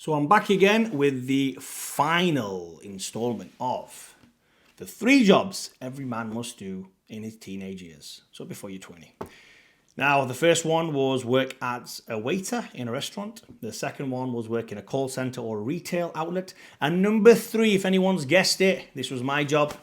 So I'm back again with the final installment of the 3 jobs every man must do in his teenage years. So before you're 20. Now, the first one was work as a waiter in a restaurant. The second one was work in a call center or a retail outlet. And number 3, if anyone's guessed it, this was my job.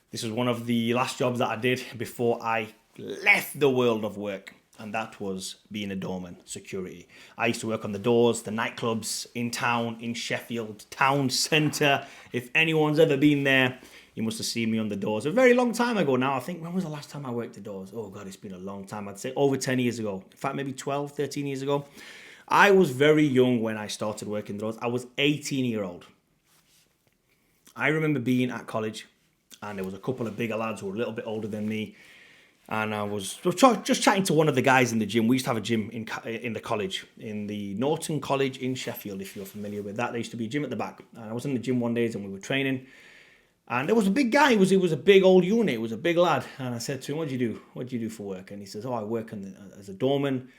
This was one of the last jobs that I did before I left the world of work. And that was being a doorman, security. I used to work on the doors, the nightclubs in town, in Sheffield, town centre. If anyone's ever been there, you must have seen me on the doors. A very long time ago now. I think, when was the last time I worked the doors? Oh God, it's been a long time. I'd say over 10 years ago. In fact, maybe 12, 13 years ago. I was very young when I started working the doors. I was 18-year-old. I remember being at college and there was a couple of bigger lads who were a little bit older than me. And I was just chatting to one of the guys in the gym. We used to have a gym in the college, in the Norton College in Sheffield, if you're familiar with that. There used to be a gym at the back. And I was in the gym one day and we were training. And there was a big guy. He was a big old unit. He was a big lad. And I said to him, "What do you do? What do you do for work?" And he says, "Oh, I work as a doorman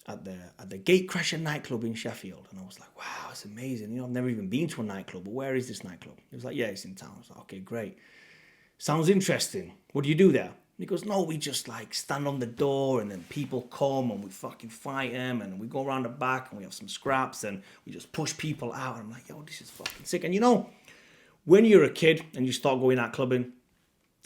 at the Gatecrasher nightclub in Sheffield." And I was like, "Wow, it's amazing. I've never even been to a nightclub. But where is this nightclub?" He was like, "Yeah, it's in town." I was like, "Okay, great. Sounds interesting. What do you do there?" He goes, "No, we just stand on the door and then people come and we fucking fight them and we go around the back and we have some scraps and we just push people out." And I'm like, "Yo, this is fucking sick." And when you're a kid and you start going out clubbing,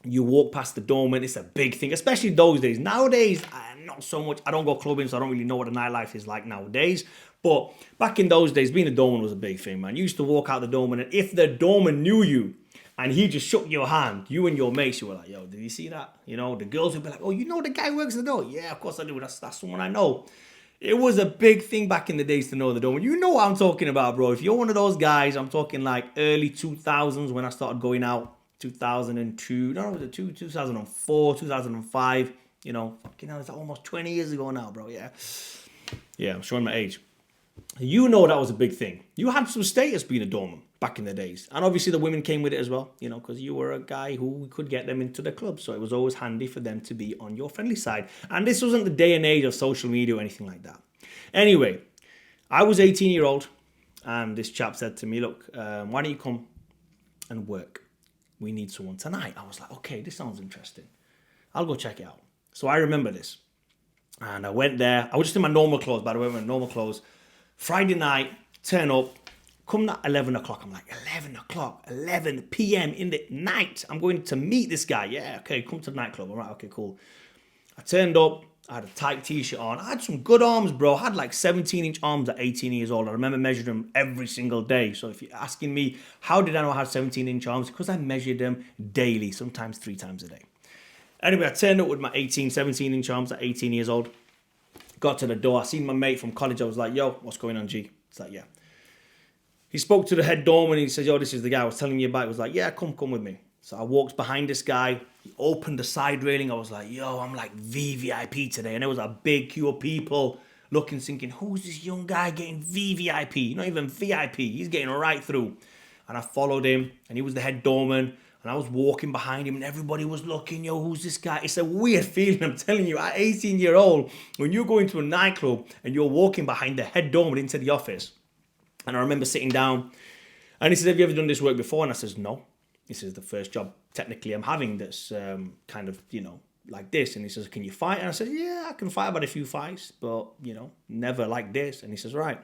you walk past the doorman, it's a big thing, especially those days. Nowadays, not so much. I don't go clubbing, so I don't really know what the nightlife is like nowadays. But back in those days, being a doorman was a big thing, man. You used to walk out the doorman and if the doorman knew you, and he just shook your hand, you and your mates, you were like, "Yo, did you see that?" The girls would be like, "Oh, you know the guy who works at the door?" "Yeah, of course I do. That's someone I know." It was a big thing back in the days to know the doorman. You know what I'm talking about, bro. If you're one of those guys, I'm talking like early 2000s when I started going out, 2002, no, was it 2004, 2005, fucking hell, it's almost 20 years ago now, bro, yeah. Yeah, I'm showing my age. That was a big thing. You had some status being a doorman back in the days. And obviously the women came with it as well, because you were a guy who could get them into the club. So it was always handy for them to be on your friendly side. And this wasn't the day and age of social media or anything like that. Anyway, I was 18-year-old and this chap said to me, "Look, why don't you come and work? We need someone tonight." I was like, "Okay, this sounds interesting. I'll go check it out." So I remember this. And I went there. I was just in my normal clothes, by the way, my normal clothes. Friday night, turn up, come at 11 o'clock. I'm like, 11 o'clock, 11 p.m. in the night. I'm going to meet this guy. Yeah, okay, come to the nightclub. All right, okay, cool. I turned up. I had a tight t-shirt on. I had some good arms, bro. I had like 17-inch arms at 18 years old. I remember measuring them every single day. So if you're asking me, how did I know I had 17-inch arms? Because I measured them daily, sometimes 3 times a day. Anyway, I turned up with my 17-inch arms at 18 years old. Got to the door. I seen my mate from college. I was like, "Yo, what's going on, G?" It's like, "Yeah." He spoke to the head doorman. He says, "Yo, this is the guy I was telling you about." He was like, "Yeah, come with me." So I walked behind this guy. He opened the side railing. I was like, "Yo, I'm like VVIP today." And there was a big queue of people looking, thinking, "Who's this young guy getting VVIP? Not even VIP. He's getting right through." And I followed him and he was the head doorman. And I was walking behind him and everybody was looking, "Yo, who's this guy?" It's a weird feeling, I'm telling you. At 18-year-old, when you go into a nightclub and you're walking behind the head doorman into the office. And I remember sitting down and he said, "Have you ever done this work before?" And I says, "No. This is the first job technically I'm having that's kind of, like this." And he says, "Can you fight?" And I said, "Yeah, I can fight about a few fights, but, never like this." And he says, "Right.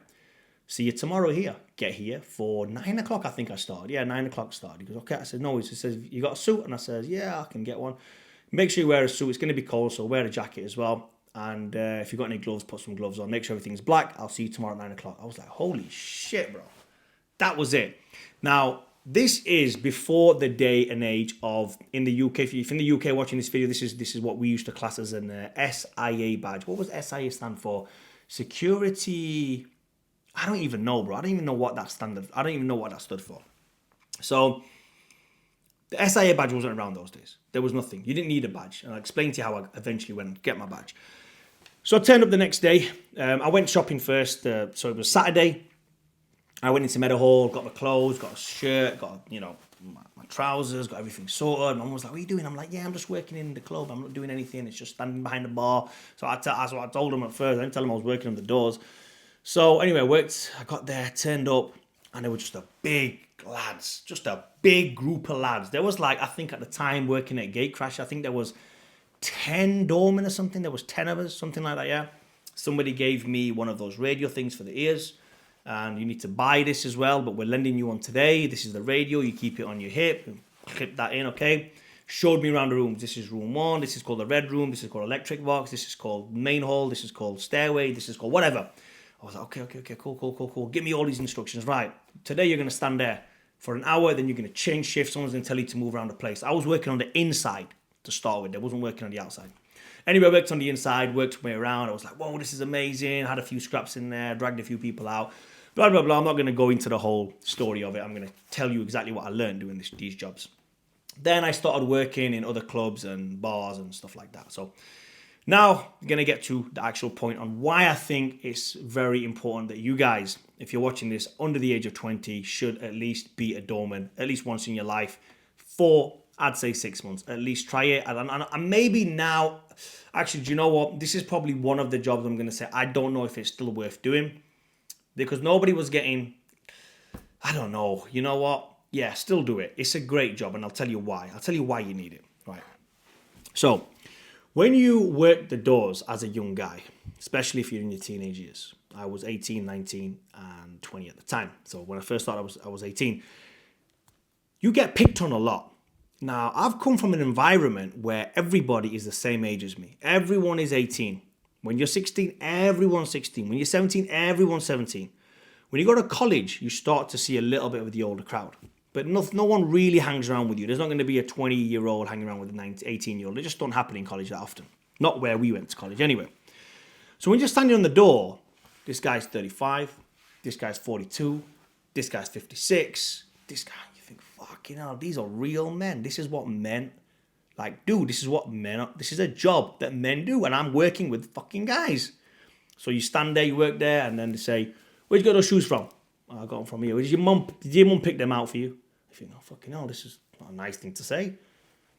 See you tomorrow here. Get here for 9 o'clock, I think I started. Yeah, 9 o'clock started." He goes, "Okay." I said, "No." He says, "You got a suit?" And I says, "Yeah, I can get one." "Make sure you wear a suit. It's going to be cold, so wear a jacket as well. And if you've got any gloves, put some gloves on. Make sure everything's black. I'll see you tomorrow at 9 o'clock. I was like, holy shit, bro. That was it. Now, this is before the day and age of, in the UK, if you're in the UK watching this video, this is what we used to class as an SIA badge. What was SIA stand for? Security... I don't even know, bro. I don't even know what that stood for. So the SIA badge wasn't around those days. There was nothing. You didn't need a badge. And I'll explain to you how I eventually went and get my badge. So I turned up the next day. I went shopping first. So it was Saturday. I went into Meadowhall, got my clothes, got a shirt, got, my trousers, got everything sorted. Mum was like, "What are you doing?" I'm like, "Yeah, I'm just working in the club. I'm not doing anything. It's just standing behind the bar." So I told him at first. I didn't tell him I was working on the doors. So anyway, I got there, turned up, and they were just a big lads, just a big group of lads. There was like, I think at the time working at Gatecrash, I think there was 10 doormen or something. There was 10 of us, something like that, yeah. Somebody gave me one of those radio things for the ears, and you need to buy this as well, but we're lending you one today. This is the radio, you keep it on your hip, clip that in, okay. Showed me around the rooms. This is room 1, this is called the red room, this is called electric box, this is called main hall, this is called stairway, this is called whatever. I was like, okay, cool. Give me all these instructions. Right, today you're going to stand there for an hour, then you're going to change shifts. Someone's going to tell you to move around the place. I was working on the inside to start with. I wasn't working on the outside. Anyway, I worked on the inside, worked my way around. I was like, whoa, this is amazing. Had a few scraps in there, dragged a few people out. Blah, blah, blah. I'm not going to go into the whole story of it. I'm going to tell you exactly what I learned doing these jobs. Then I started working in other clubs and bars and stuff like that. So now, I'm going to get to the actual point on why I think it's very important that you guys, if you're watching this under the age of 20, should at least be a doorman, at least once in your life, for, I'd say 6 months. At least try it. And maybe now, actually, do you know what? This is probably one of the jobs I'm going to say, I don't know if it's still worth doing. Because nobody was getting, I don't know, you know what? Yeah, still do it. It's a great job, and I'll tell you why. I'll tell you why you need it. Right. So, when you work the doors as a young guy, especially if you're in your teenage years, I was 18, 19, and 20 at the time. So when I first started, I was 18. You get picked on a lot. Now, I've come from an environment where everybody is the same age as me. Everyone is 18. When you're 16, everyone's 16. When you're 17, everyone's 17. When you go to college, you start to see a little bit of the older crowd. But no one really hangs around with you. There's not going to be a 20-year-old hanging around with a 18-year-old. They just don't happen in college that often. Not where we went to college anyway. So when you're standing on the door, this guy's 35, this guy's 42, this guy's 56, this guy, you think, fucking hell, these are real men. This is what men, like, do. This is what men are. This is a job that men do, and I'm working with fucking guys. So you stand there, you work there, and then they say, where'd you get those shoes from? I got them from here. Did your mum pick them out for you? I think, oh, fucking hell, this is not a nice thing to say.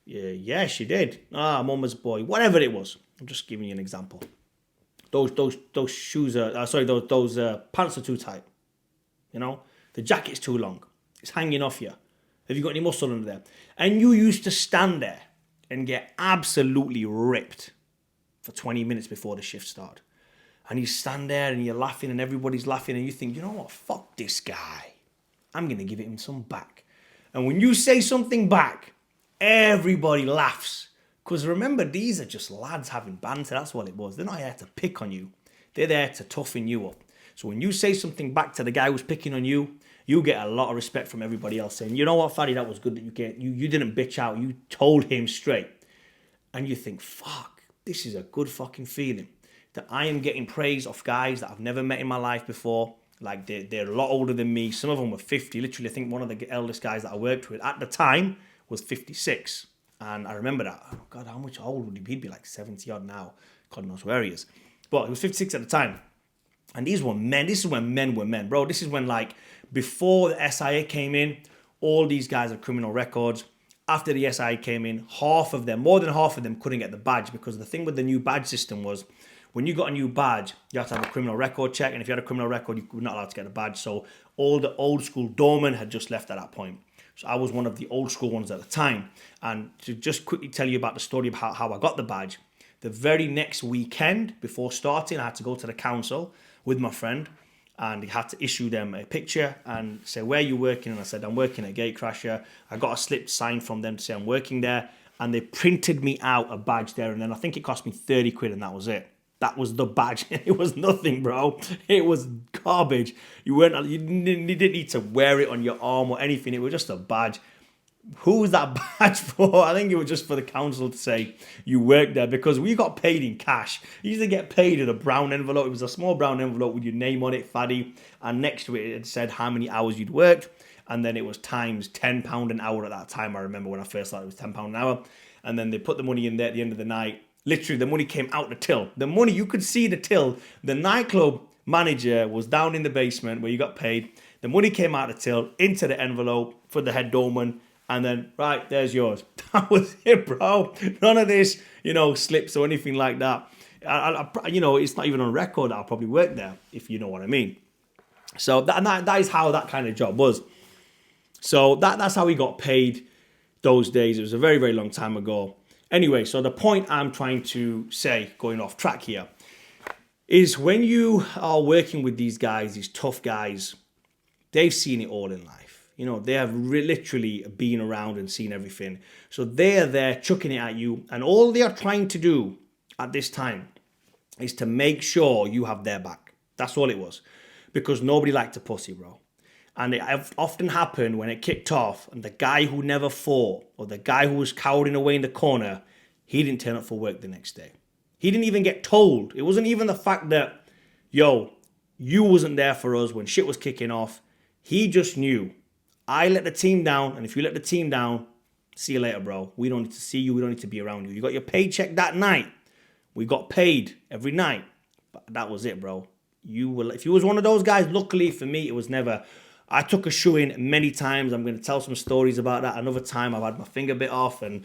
Yeah, she did. Mama's boy. Whatever it was. I'm just giving you an example. Those shoes are, those pants are too tight. You know? The jacket's too long. It's hanging off you. Have you got any muscle under there? And you used to stand there and get absolutely ripped for 20 minutes before the shift started. And you stand there and you're laughing and everybody's laughing and you think, you know what, fuck this guy. I'm going to give him some back. And when you say something back, everybody laughs. Because remember, these are just lads having banter. That's what it was. They're not here to pick on you. They're there to toughen you up. So when you say something back to the guy who's picking on you, you get a lot of respect from everybody else saying, you know what, Faddy, that was good that you didn't bitch out. You told him straight. And you think, fuck, this is a good fucking feeling. That I am getting praise off guys that I've never met in my life before. Like, they're a lot older than me. Some of them were 50. Literally, I think one of the eldest guys that I worked with at the time was 56. And I remember that. Oh, God, how much old would he be? He'd be like 70-odd now. God knows where he is. But he was 56 at the time. And these were men. This is when men were men, bro. This is when, like, before the SIA came in, all these guys had criminal records. After the SIA came in, more than half of them couldn't get the badge. Because the thing with the new badge system was, when you got a new badge, you had to have a criminal record check. And if you had a criminal record, you were not allowed to get a badge. So all the old school doormen had just left at that point. So I was one of the old school ones at the time. And to just quickly tell you about the story of how I got the badge, the very next weekend before starting, I had to go to the council with my friend. And he had to issue them a picture and say, where are you working? And I said, I'm working at Gatecrasher. I got a slip signed from them to say I'm working there. And they printed me out a badge there. And then I think it cost me 30 quid and that was it. That was the badge. It was nothing, bro. It was garbage. You didn't need to wear it on your arm or anything. It was just a badge. Who was that badge for? I think it was just for the council to say you worked there, because we got paid in cash. You used to get paid in a brown envelope. It was a small brown envelope with your name on it, Faddy, and next to it said how many hours you'd worked, and then it was times £10 an hour at that time. I remember when I first started, it was £10 an hour, and then they put the money in there at the end of the night. Literally, the money came out the till. The money, you could see the till. The nightclub manager was down in the basement where you got paid. The money came out the till into the envelope for the head doorman. And then, right, there's yours. That was it, bro. None of this, slips or anything like that. You know, it's not even on record that I'll probably work there, if you know what I mean. So that is how that kind of job was. So that's how we got paid those days. It was a very, very long time ago. Anyway, so the point I'm trying to say, going off track here, is when you are working with these guys, these tough guys, they've seen it all in life. You know, they have literally been around and seen everything. So they are there chucking it at you. And all they are trying to do at this time is to make sure you have their back. That's all it was. Because nobody liked a pussy, bro. And it often happened when it kicked off and the guy who never fought or the guy who was cowering away in the corner, he didn't turn up for work the next day. He didn't even get told. It wasn't even the fact that, yo, you wasn't there for us when shit was kicking off. He just knew, I let the team down, and if you let the team down, see you later, bro. We don't need to see you. We don't need to be around you. You got your paycheck that night. We got paid every night. But that was it, bro. If you was one of those guys, luckily for me, it was never. I took a shoeing many times. I'm going to tell some stories about that. Another time I've had my finger bit off and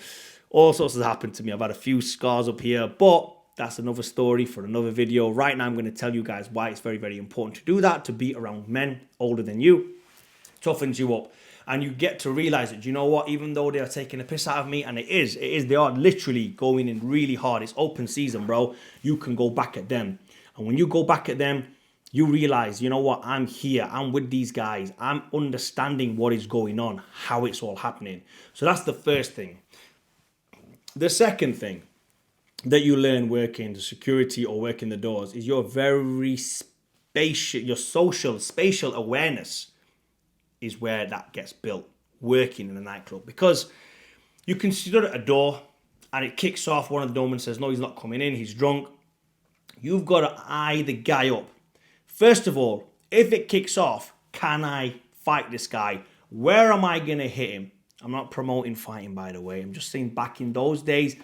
all sorts has happened to me. I've had a few scars up here, but that's another story for another video. Right now I'm going to tell you guys why it's very, very important to do that, to be around men older than you. Toughens you up. And you get to realize that, you know what, even though they are taking a piss out of me, and it is, they are literally going in really hard. It's open season, bro. You can go back at them. And when you go back at them, you realize, you know what, I'm here, I'm with these guys, I'm understanding what is going on, how it's all happening. So that's the first thing. The second thing that you learn working the security or working the doors is your very your spatial awareness is where that gets built, working in a nightclub. Because you can sit at a door and it kicks off, one of the doormen says, no, he's not coming in, he's drunk. You've got to eye the guy up. First of all, if it kicks off, can I fight this guy? Where am I going to hit him? I'm not promoting fighting, by the way. I'm just saying back in those days,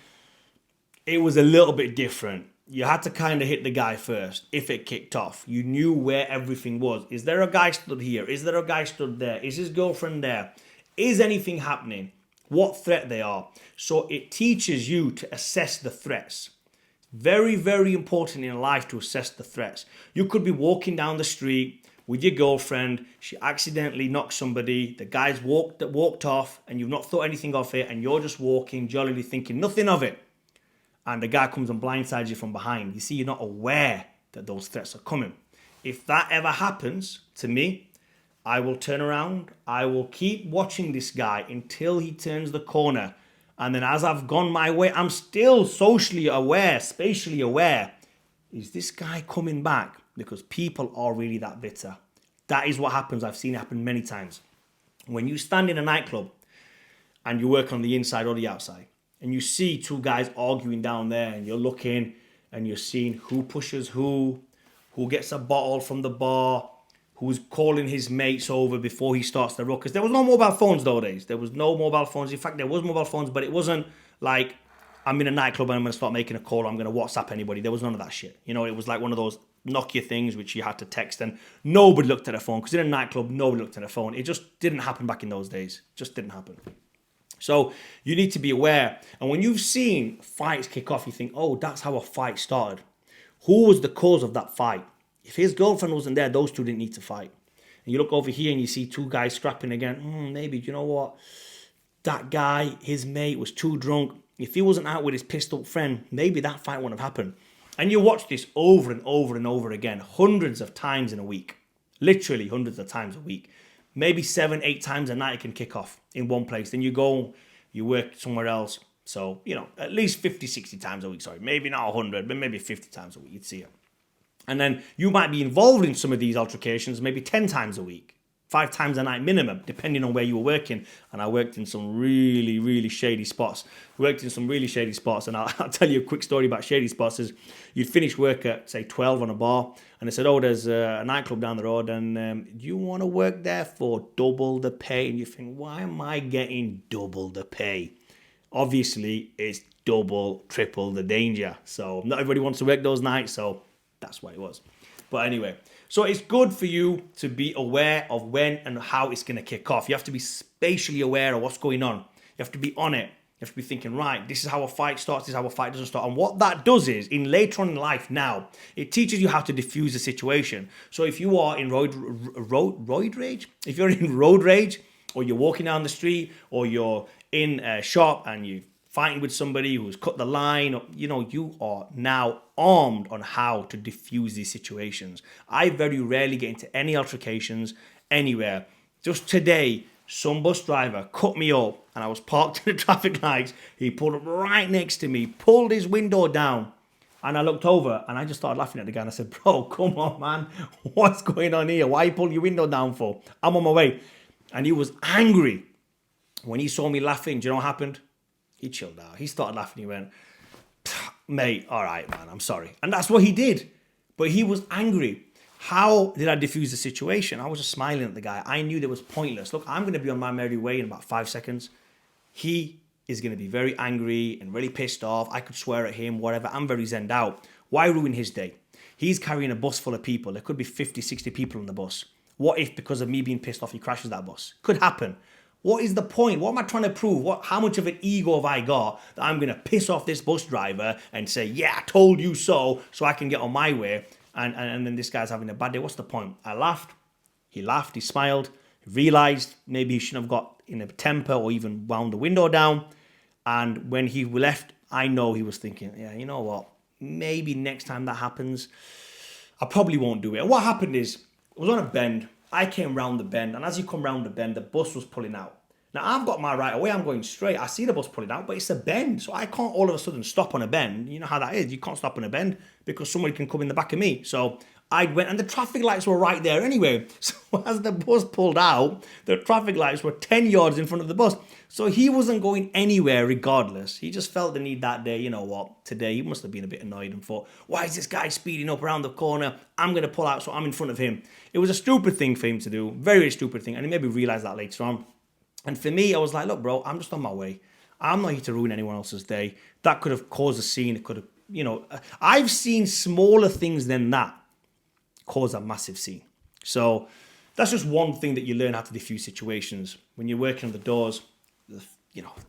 it was a little bit different. You had to kind of hit the guy first if it kicked off. You knew where everything was. Is there a guy stood here? Is there a guy stood there? Is his girlfriend there? Is anything happening? What threat they are? So it teaches you to assess the threats. Very, very important in life to assess the threats. You could be walking down the street with your girlfriend. She accidentally knocked somebody. The guy's walked off and you've not thought anything of it. And you're just walking jollily thinking nothing of it. And the guy comes and blindsides you from behind. You see, you're not aware that those threats are coming. If that ever happens to me, I will turn around. I will keep watching this guy until he turns the corner. And then as I've gone my way, I'm still socially aware, spatially aware. Is this guy coming back? Because people are really that bitter. That is what happens. I've seen it happen many times. When you stand in a nightclub and you work on the inside or the outside, and you see two guys arguing down there, and you're looking and you're seeing who pushes who gets a bottle from the bar, who's calling his mates over before he starts the ruckus. There was no mobile phones those days. There was no mobile phones. In fact, there was mobile phones, but it wasn't like I'm in a nightclub and I'm going to start making a call. I'm going to WhatsApp anybody. There was none of that shit. You know, it was like one of those Nokia things which you had to text, and nobody looked at their phone, because in a nightclub, nobody looked at their phone. It just didn't happen back in those days. It just didn't happen. So you need to be aware. And when you've seen fights kick off, you think, oh, that's how a fight started. Who was the cause of that fight? If his girlfriend wasn't there, those two didn't need to fight. And you look over here and you see two guys scrapping again. Maybe, do you know what? That guy, his mate, was too drunk. If he wasn't out with his pissed up friend, maybe that fight wouldn't have happened. And you watch this over and over and over again, hundreds of times in a week. Literally hundreds of times a week. Maybe 7-8 times a night it can kick off in one place. Then you go, you work somewhere else. So, you know, at least 50-60 times a week. Sorry, maybe not 100, but maybe 50 times a week you'd see it. And then you might be involved in some of these altercations maybe 10 times a week. 5 times a night minimum, depending on where you were working. And I worked in some really, really shady spots. And I'll tell you a quick story about shady spots. Is you'd finish work at, say, 12 on a bar, and they said, oh, there's a nightclub down the road, and do you want to work there for double the pay? And you think, why am I getting double the pay? Obviously, it's double, triple the danger. So not everybody wants to work those nights, so that's what it was. But anyway, so it's good for you to be aware of when and how it's going to kick off. You have to be spatially aware of what's going on. You have to be on it. You have to be thinking, right, this is how a fight starts, this is how a fight doesn't start. And what that does is, in later on in life now, it teaches you how to diffuse the situation. So if you are in road rage, if you're in road rage, or you're walking down the street, or you're in a shop and you're fighting with somebody who's cut the line, or, you are now armed on how to diffuse these situations. I very rarely get into any altercations anywhere. Just today, some bus driver cut me up and I was parked in the traffic lights. He pulled up right next to me, pulled his window down, and I looked over and I just started laughing at the guy and I said, bro, come on, man. What's going on here? Why you pull your window down for? I'm on my way. And he was angry. When he saw me laughing, do you know what happened? He chilled out. He started laughing. He went, mate, all right, man, I'm sorry. And that's what he did. But he was angry. How did I diffuse the situation? I was just smiling at the guy. I knew that was pointless. Look, I'm going to be on my merry way in about 5 seconds. He is going to be very angry and really pissed off. I could swear at him, whatever. I'm very zenned out. Why ruin his day? He's carrying a bus full of people. There could be 50, 60 people on the bus. What if, because of me being pissed off, he crashes that bus? Could happen. What is the point? What am I trying to prove? How much of an ego have I got that I'm going to piss off this bus driver and say, yeah, I told you so I can get on my way? And then this guy's having a bad day. What's the point? I laughed. He laughed. He smiled. He realized maybe he shouldn't have got in a temper or even wound the window down. And when he left, I know he was thinking, yeah, you know what? Maybe next time that happens, I probably won't do it. And what happened is, it was on a bend. I came round the bend. And as you come round the bend, the bus was pulling out. Now, I've got my right away. I'm going straight. I see the bus pulling out, but it's a bend. So I can't all of a sudden stop on a bend. You know how that is. You can't stop on a bend because somebody can come in the back of me. So I went, and the traffic lights were right there anyway. So as the bus pulled out, the traffic lights were 10 yards in front of the bus. So he wasn't going anywhere regardless. He just felt the need that day. You know what? Today, he must have been a bit annoyed and thought, why is this guy speeding up around the corner? I'm going to pull out so I'm in front of him. It was a stupid thing for him to do. Very, very stupid thing. And he maybe realized that later on. And for me, I was like, look, bro, I'm just on my way. I'm not here to ruin anyone else's day. That could have caused a scene. It could have, I've seen smaller things than that cause a massive scene. So that's just one thing that you learn how to diffuse situations. When you're working on the doors,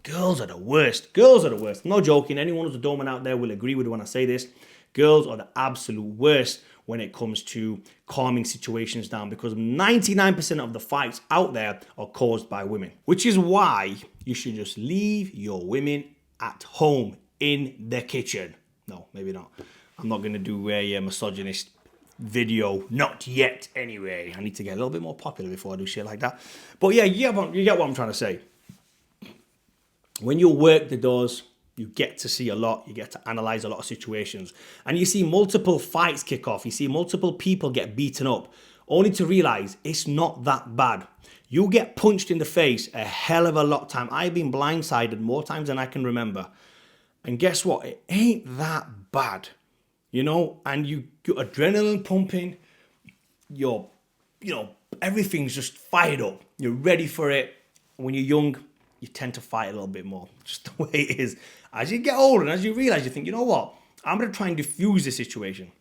girls are the worst. Girls are the worst. I'm not joking. Anyone who's a doorman out there will agree with when I say this. Girls are the absolute worst when it comes to calming situations down, because 99% of the fights out there are caused by women, which is why you should just leave your women at home in the kitchen. No, maybe not. I'm not going to do a misogynist video, not yet anyway. I need to get a little bit more popular before I do shit like that. But yeah, you get what I'm trying to say. When you work the doors, you get to see a lot. You get to analyze a lot of situations. And you see multiple fights kick off. You see multiple people get beaten up, only to realize it's not that bad. You get punched in the face a hell of a lot of time. I've been blindsided more times than I can remember. And guess what? It ain't that bad. And your adrenaline pumping, everything's just fired up. You're ready for it. When you're young, you tend to fight a little bit more. Just the way it is. As you get older and as you realize, you think, you know what? I'm going to try and diffuse the situation.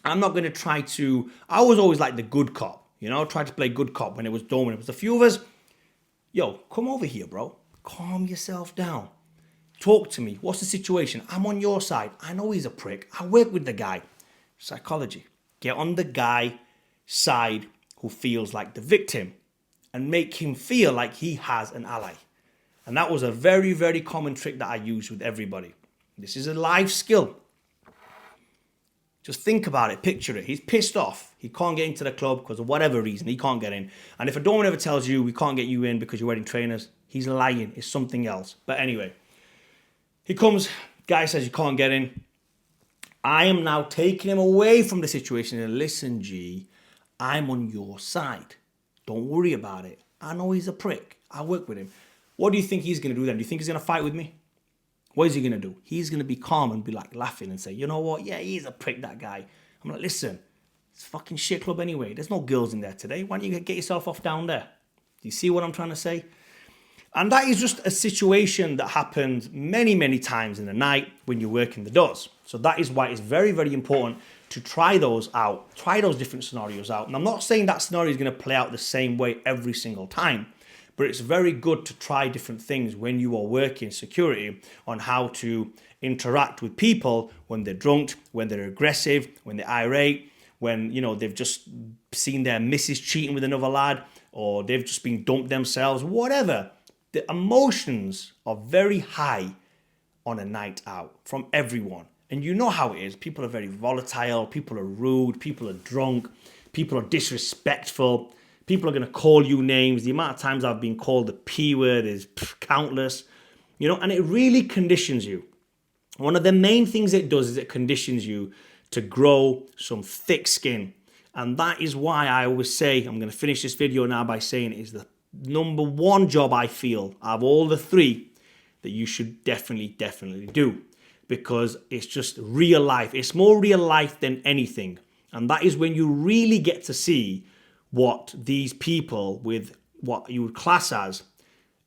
I'm not going to try to... I was always like the good cop. Tried to play good cop when it was doorman. It was a few of us. Yo, come over here, bro. Calm yourself down. Talk to me. What's the situation? I'm on your side. I know he's a prick. I work with the guy. Psychology. Get on the guy's side who feels like the victim and make him feel like he has an ally. And that was a very, very common trick that I use with everybody. This is a life skill. Just think about it. Picture it. He's pissed off. He can't get into the club because of whatever reason. He can't get in. And if a doorman ever tells you we can't get you in because you're wearing trainers, he's lying. It's something else. But anyway, he comes. Guy says you can't get in. I am now taking him away from the situation. And listen, G, I'm on your side. Don't worry about it. I know he's a prick. I work with him. What do you think he's going to do then? Do you think he's going to fight with me? What is he going to do? He's going to be calm and be like laughing and say, you know what? Yeah, he's a prick, that guy. I'm like, listen, it's a fucking shit club anyway. There's no girls in there today. Why don't you get yourself off down there? Do you see what I'm trying to say? And that is just a situation that happens many, many times in the night when you're working the doors. So that is why it's very, very important to try those out. Try those different scenarios out. And I'm not saying that scenario is going to play out the same way every single time. but it's very good to try different things when you are working security on how to interact with people when they're drunk, when they're aggressive, when they're irate, when, you know, they've just seen their missus cheating with another lad, or they've just been dumped themselves, whatever. The emotions are very high on a night out from everyone. And you know how it is. People are very volatile, people are rude, people are drunk, people are disrespectful, people are going to call you names. The amount of times I've been called the P word is countless, you know, and it really conditions you. One of the main things it does is it conditions you to grow some thick skin. And that is why I always say, I'm going to finish this video now by saying it is the number one job I feel out of all the three that you should definitely do, because it's just real life. It's more real life than anything. And that is when you really get to see what these people with what you would class as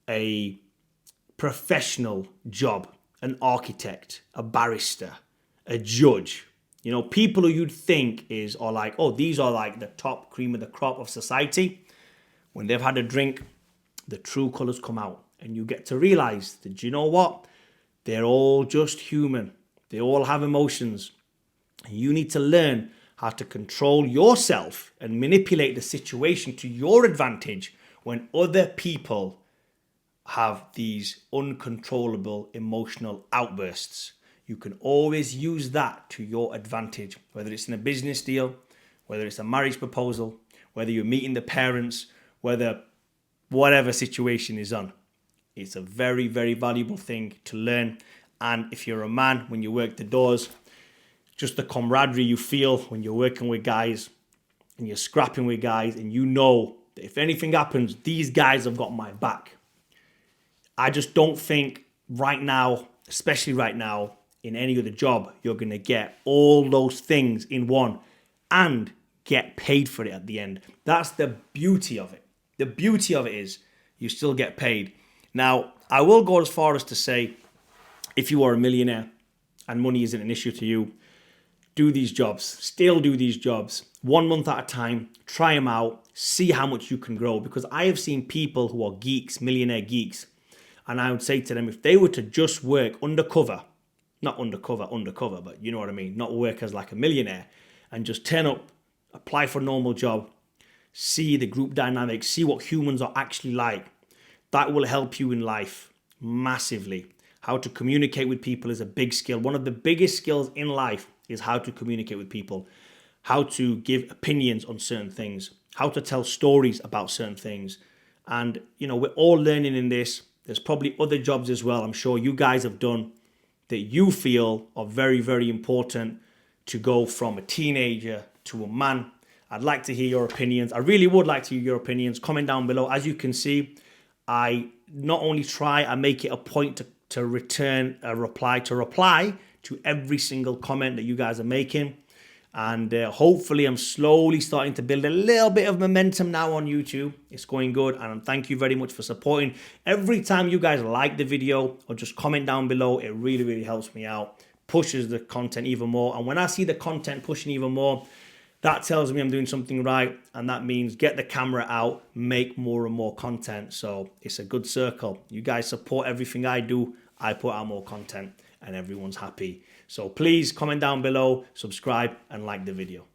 a professional job, an architect, a barrister, a judge, you know, people who you'd think are like, oh, these are like the top cream of the crop of society. When they've had a drink, the true colors come out. And you get to realize that, you know what? They're all just human. They all have emotions. And you need to learn how to control yourself and manipulate the situation to your advantage when other people have these uncontrollable emotional outbursts. You can always use that to your advantage, whether it's in a business deal, whether it's a marriage proposal, whether you're meeting the parents, whatever situation is on. It's a very valuable thing to learn. And if you're a man, when you work the doors, just the camaraderie you feel when you're working with guys and you're scrapping with guys, and you know that if anything happens, these guys have got my back. I just don't think right now, especially right now, in any other job, you're going to get all those things in one and get paid for it at the end. That's the beauty of it. The beauty of it is you still get paid. Now, I will go as far as to say, if you are a millionaire and money isn't an issue to you, do these jobs. Still do these jobs. 1 month at a time. Try them out. See how much you can grow. Because I have seen people who are geeks, millionaire geeks, and I would say to them, if they were to just work undercover, not undercover, but you know what I mean, not work as like a millionaire, and just turn up, apply for a normal job, see the group dynamics, see what humans are actually like, that will help you in life massively. How to communicate with people is a big skill. One of the biggest skills in life is how to communicate with people, how to give opinions on certain things, how to tell stories about certain things. And, you know, we're all learning in this. There's probably other jobs as well, I'm sure you guys have done, that you feel are very important to go from a teenager to a man. I'd like to hear your opinions. I really would like to hear your opinions. Comment down below. As you can see, I not only try, I make it a point to return a reply to every single comment that you guys are making. And hopefully I'm slowly starting to build a little bit of momentum now on YouTube. It's going good, and thank you very much for supporting. Every time you guys like the video or just comment down below, it really helps me out, pushes the content even more. And when I see the content pushing even more, that tells me I'm doing something right, and that means get the camera out, make more and more content. So it's a good circle. You guys support everything I do, I put out more content, and everyone's happy. So please comment down below, subscribe, and like the video.